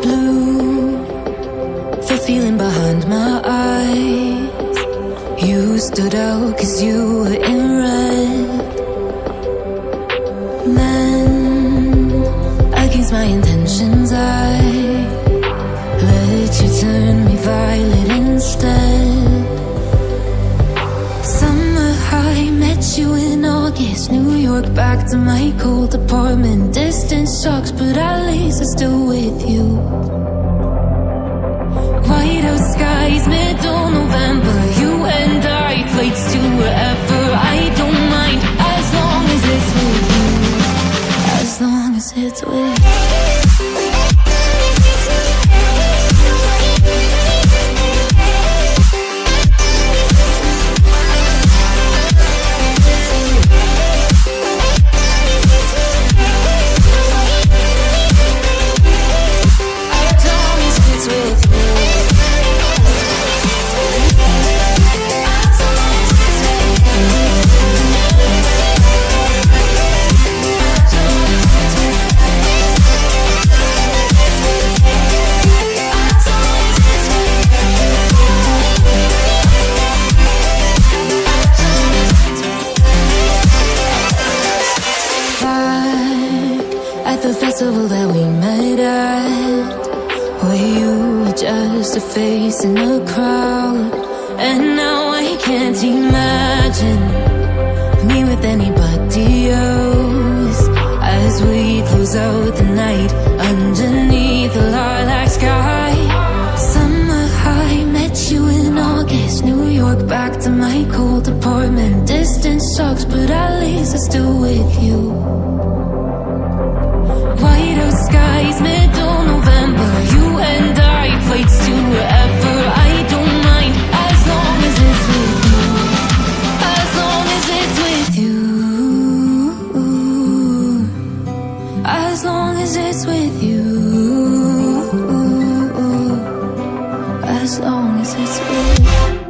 Blue, the feeling behind my eyes. You stood out 'cause you were in red. Then, against my intentions, I let you turn me violet instead. Summer high, met you in August. New York, back to my cold apartment. Distance sucks, but at least I'm still with you. White out skies, middle November. You and I, flights to wherever. I don't mind, as long as it's with you. As long as it's with you. At the festival that we met at, where you were just a face in the crowd. And now I can't imagine me with anybody else, as we close out the night underneath the lilac sky. Summer high, met you in August. New York, back to my cold apartment. Distance sucks, but at least I'm still with you. White out skies, middle November. You and I, flights to wherever. I don't mind, as long as it's with you. As long as it's with you. As long as it's with you. As long as it's with you.